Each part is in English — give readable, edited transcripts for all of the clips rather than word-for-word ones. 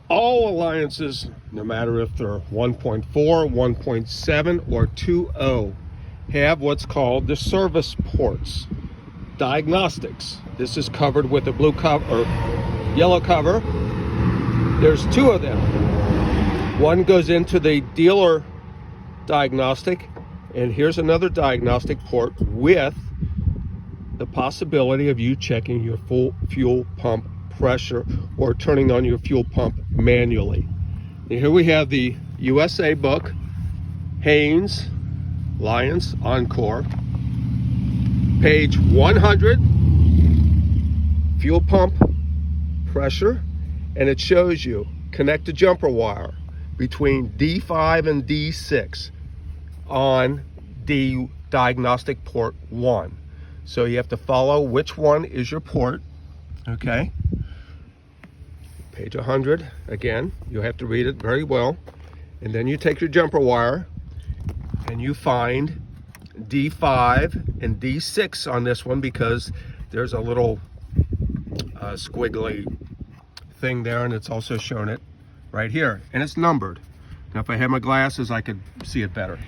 All Alliances, no matter if they're 1.4, 1.7, or 2.0, have what's called the service ports. Diagnostics. This is covered with a blue cover or yellow cover. There's two of them. One goes into the dealer diagnostic, and here's another diagnostic port with the possibility of you checking your full fuel pump pressure or turning on your fuel pump manually. And here we have the USA book, Haynes Alliance-Encore, page 100, fuel pump pressure, and it shows you connect the jumper wire between D5 and D6 on the diagnostic port 1. So you have to follow which one is your port, okay? Page 100, again, you have to read it very well. And then you take your jumper wire and you find D5 and D6 on this one because there's a little squiggly thing there, and it's also shown it right here, and it's numbered. Now if I had my glasses I could see it better.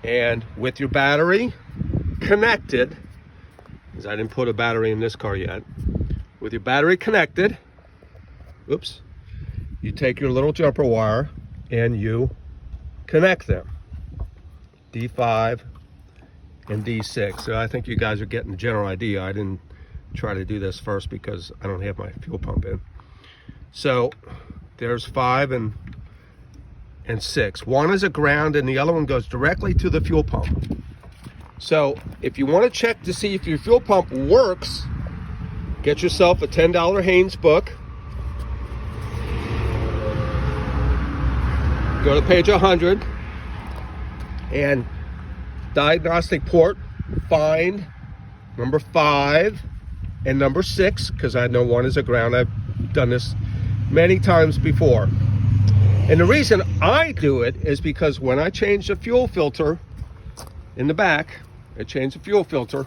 And with your battery connected, because I didn't put a battery in this car yet, with your battery connected, oops, you take your little jumper wire and you connect them, D5 and D6. So I think you guys are getting the general idea. I didn't try to do this first because I don't have my fuel pump in. So there's 5 and 6. One is a ground and the other one goes directly to the fuel pump. So if you want to check to see if your fuel pump works, get yourself a $10 Haynes book. Go to page 100 and diagnostic port, find number 5 and number 6, because I know one is a ground. I've done this many times before. And the reason I do it is because when I change the fuel filter in the back, I change the fuel filter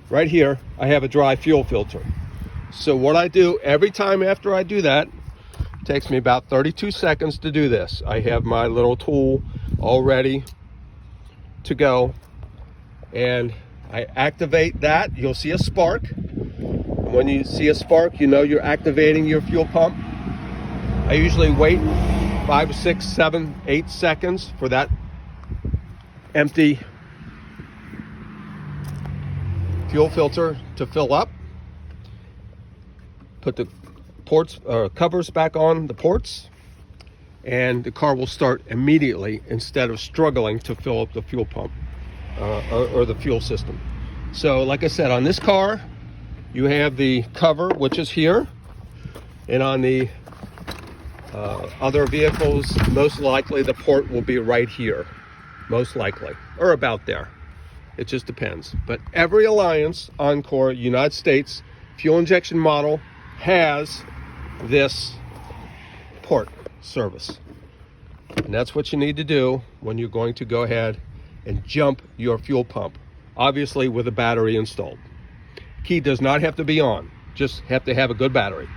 right here, I have a dry fuel filter. So what I do every time after I do that, it takes me about 32 seconds to do this. I have my little tool all ready to go, and I activate that. You'll see a spark. When you see a spark, you know you're activating your fuel pump. I usually wait 5, 6, 7, 8 seconds for that empty fuel filter to fill up. Put the ports covers back on the ports, and the car will start immediately instead of struggling to fill up the fuel pump or the fuel system. So like I said, on this car you have the cover, which is here, and on the other vehicles most likely the port will be right here, most likely, or about there. It just depends. But every Alliance-Encore United States fuel injection model has this port service. And that's what you need to do when you're going to go ahead and jump your fuel pump, obviously with a battery installed. Key does not have to be on, just have to have a good battery.